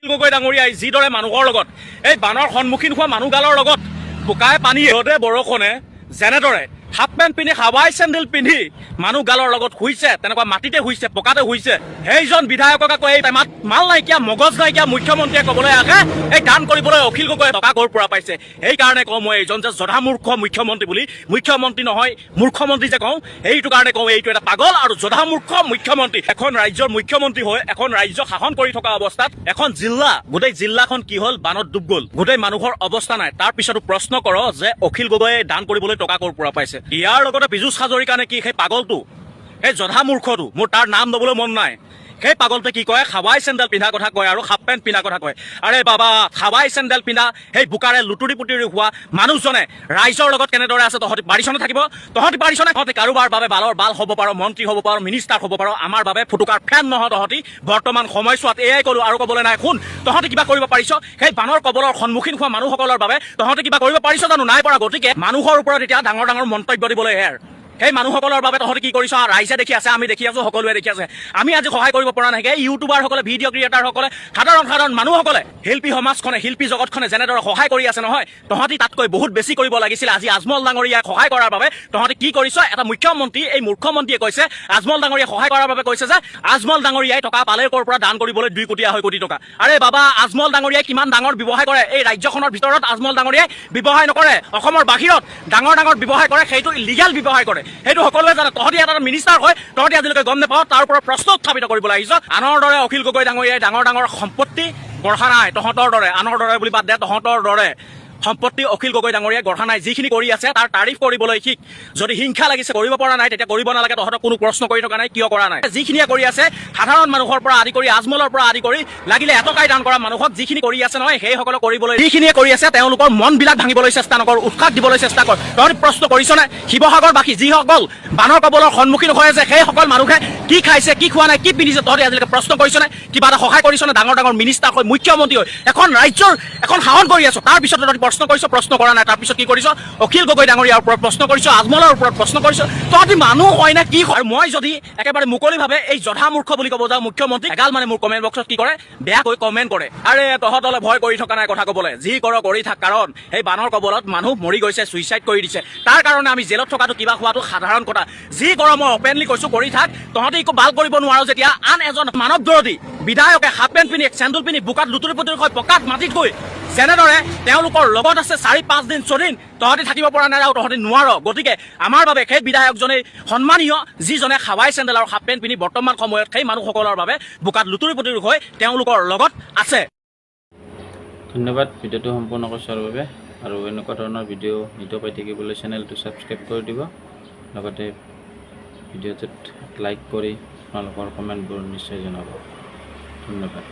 গগৈ ডাঙৰীয়াই যিদৰে মানুহৰ লগত এই বানৰ সন্মুখীন হোৱা মানুহগালৰ লগত বোকাই পানী ৰ'দে বৰষুণে যেনেদৰে হাফ পেণ্ট পিন্ধি হাৱাই চেণ্ডেল পিন্ধি মানুহগালৰ লগত শুইছে, তেনেকুৱা মাটিতে শুইছে, পকাতে শুইছে। সেইজন বিধায়কক আকৌ এই টাইমত মাল নাইকিয়া মগজ নাইকিয়া মুখ্যমন্ত্ৰীয়ে ক'বলৈ আহে এই দান কৰিবলৈ অখিল গগৈয়ে টকা ক'ৰ পৰা পাইছে। সেইকাৰণে কওঁ মই এইজন যে জধামূৰ্খ মুখ্যমন্ত্ৰী বুলি, মুখ্যমন্ত্ৰী নহয় মূৰ্খমন্ত্ৰী যে কওঁ, এইটো কাৰণে কওঁ এইটো এটা পাগল আৰু জধামূৰ্খ মুখ্যমন্ত্ৰী। এখন ৰাজ্যৰ মুখ্যমন্ত্ৰী হৈ এখন ৰাজ্য শাসন কৰি থকা অৱস্থাত এখন জিলা, গোটেই জিলাখন কি হ'ল বানত ডুব গ'ল, গোটেই মানুহৰ অৱস্থা নাই। তাৰ পিছতো প্ৰশ্ন কৰ যে অখিল গগৈয়ে দান কৰিবলৈ টকা ক'ৰ পৰা পাইছে। ইয়াৰ লগতে পীযুষ হাজৰিকা নে কি সেই পাগলটো, সেই জধামূৰ্খটো, মোৰ তাৰ নাম ল'বলৈ মন নাই, সেই পাগলটোৱে কি কয় হাৱাই চেণ্ডেল পিন্ধা কথা কয় আৰু হাফ পেণ্ট পিন্ধা কথা কয়। আৰে বাবা, হাৱাই চেণ্ডেল পিন্ধা সেই বোকাৰে লুতুৰি পুতুৰি হোৱা মানুহজনে ৰাইজৰ লগত কেনেদৰে আছে তহঁতি পাৰিছনে থাকিব? তহঁতি পাৰিছনে? তহঁতি কাৰোবাৰ বাবে বাল হ'ব পাৰ, মন্ত্ৰী হ'ব পাৰ, মিনিষ্টাৰ হ'ব পাৰ, আমাৰ বাবে ফুটুকাৰ ফেন নহয় তহঁতি। বৰ্তমান সময়ছোৱাত এয়াই ক'লো আৰু ক'বলৈ নাই। শুন, তহঁতি কিবা কৰিব পাৰিছ সেই বানৰ কবলৰ সন্মুখীন হোৱা মানুহসকলৰ বাবে? তহঁতি কিবা কৰিব পাৰিছ জানো? নাই পৰা। গতিকে মানুহৰ ওপৰত এতিয়া ডাঙৰ ডাঙৰ মন্তব্য দিবলৈ হেৰ সেই মানুহসকলৰ বাবে তহঁতি কি কৰিছ? ৰাইজে দেখি আছে, আমি দেখি আছো, সকলোৱে দেখি আছে। আমি আজি সহায় কৰিব পৰা নাই। এই ইউটিউবাৰসকলে, ভিডিঅ' ক্ৰিয়েটাৰসকলে, সাধাৰণ মানুহসকলে, শিল্পী সমাজখনে, শিল্পী জগতখনে যেনেদৰে সহায় কৰি আছে নহয়, তহঁতি তাতকৈ বহুত বেছি কৰিব লাগিছিল। আজি আজমল ডাঙৰীয়াক সহায় কৰাৰ বাবে তহঁতি কি কৰিছ? এটা মুখ্যমন্ত্ৰী, এই মূৰ্খমন্ত্ৰীয়ে কৈছে আজমল ডাঙৰীয়াক সহায় কৰাৰ বাবে কৈছে যে আজমল ডাঙৰীয়াই টকা পালে ক'ৰ পৰা দান কৰিবলৈ 2 কোটি 2.5 কোটি টকা। আৰে বাবা, আজমল ডাঙৰীয়াই কিমান ডাঙৰ ব্যৱসায় কৰে এই ৰাজ্যখনৰ ভিতৰত? আজমল ডাঙৰীয়াই ব্যৱসায় নকৰে, অসমৰ বাহিৰত ডাঙৰ ডাঙৰ ব্যৱসায় কৰে, সেইটো ইলিগেল ব্যৱসায় কৰে, সেইটো সকলোৱে জানে। তহঁতি এটা মিনিষ্টাৰ হয়, তহঁতি আজিলৈকে গম নাপাওঁ, তাৰ ওপৰত প্ৰশ্ন উত্থাপিত কৰিবলৈ আহিছ। আনৰ দৰে অখিল গগৈ ডাঙৰীয়াই ডাঙৰ ডাঙৰ সম্পত্তি গঢ়া নাই, তহঁতৰ দৰে। আনৰ দৰে বুলি বাদ দে, তহঁতৰ দৰে সম্পত্তি অখিল গগৈ ডাঙৰীয়াই গঢ়া নাই। যিখিনি কৰি আছে তাৰ তাৰিফ কৰিবলৈ শিক। যদি হিংসা লাগিছে, কৰিব পৰা নাই, তেতিয়া কৰিব নালাগে। তহঁতক কোনো প্ৰশ্ন কৰি থকা নাই, কিয় কৰা নাই। যিখিনিয়ে কৰি আছে, সাধাৰণ মানুহৰ পৰা আদি কৰি, আজমলৰ পৰা আদি কৰি, লাগিলে এটকাই দান কৰা মানুহক যিখিনি কৰি আছে নহয়, সেইসকলক কৰিবলৈ, যিখিনিয়ে কৰি আছে তেওঁলোকৰ মনবিলাক ভাঙিবলৈ চেষ্টা নকৰ, উৎসাহ দিবলৈ চেষ্টা কৰ। তহঁতি প্ৰশ্ন কৰিছনে? শিৱসাগৰবাসী যিসকল বানৰ কবলৰ সন্মুখীন হৈ আছে, সেইসকল মানুহে কি খাইছে, কি খোৱা নাই, কি পিন্ধিছে, তহঁতি আজিলৈকে প্ৰশ্ন কৰিছনে? কিবা এটা সহায় কৰিছনে? ডাঙৰ ডাঙৰ মিনিষ্টাৰ হৈ, মুখ্যমন্ত্ৰী হৈ, এখন ৰাজ্যৰ এখন শাসন কৰি আছো, তাৰ পিছত তহঁতি প্ৰশ্ন কৰিছ? প্ৰশ্ন কৰা নাই। তাৰপিছত কি কৰিছ? অখিল গগৈ ডাঙৰীয়াৰ ওপৰত প্ৰশ্ন কৰিছ, আজমলৰ ওপৰত প্ৰশ্ন কৰিছ। তহঁতি মানুহ হয় নে কি হয়? মই যদি একেবাৰে মুকলিভাৱে এই জধামূৰ্খ বুলি ক'ব যাওঁ মুখ্যমন্ত্ৰী, এগাল মানে মোৰ কমেণ্ট বক্সত কি কৰে, বেয়াকৈ কমেণ্ট কৰে। আৰে তহঁতলে ভয় কৰি থকা নাই কথা ক'বলৈ, যি কৰ কৰি থাক। কাৰণ সেই বানৰ কবলত মানুহ মৰি গৈছে, ছুইচাইড কৰি দিছে। তাৰ কাৰণে আমি জেলত থকাটো, কিবা খোৱাটো সাধাৰণ কথা। যি কৰ মই অপেনলি কৈছো, কৰি থাক। তহঁতি একো বাল কৰিব নোৱাৰ যেতিয়া আন এজন মানৱ বিৰোধী বিধায়কে হাফ পেণ্ট পিন্ধি, চেণ্ডেল পিন্ধি, বোকাত লুতুৰি পুতুৰি হৈ, পকাত মাটিত গৈ যেনেদৰে তেওঁলোকৰ লগত আছে 4-5 দিন 6 দিন, তহঁতি থাকিব পৰা নাই আৰু তহঁতি নোৱাৰ। গতিকে আমাৰ বাবে সেই বিধায়কজনে সন্মানীয়, যিজনে হাৱাই চেণ্ডেল আৰু হাফ পেণ্ট পিন্ধি বৰ্তমান সময়ত সেই মানুহসকলৰ বাবে বোকাত লুতুৰি পুতুৰি হৈ তেওঁলোকৰ লগত আছে। ধন্যবাদ ভিডিঅ'টো সম্পূৰ্ণ কৰাৰ বাবে। আৰু এনেকুৱা ধৰণৰ ভিডিঅ' পাই থাকিবলৈ চেনেলটো ছাবস্ক্ৰাইব কৰি দিব। লগতে ভিডিঅ'টোত লাইক কৰি আপোনালোকৰ কমেণ্টবোৰ নিশ্চয় জনাব। ধন্যবাদ।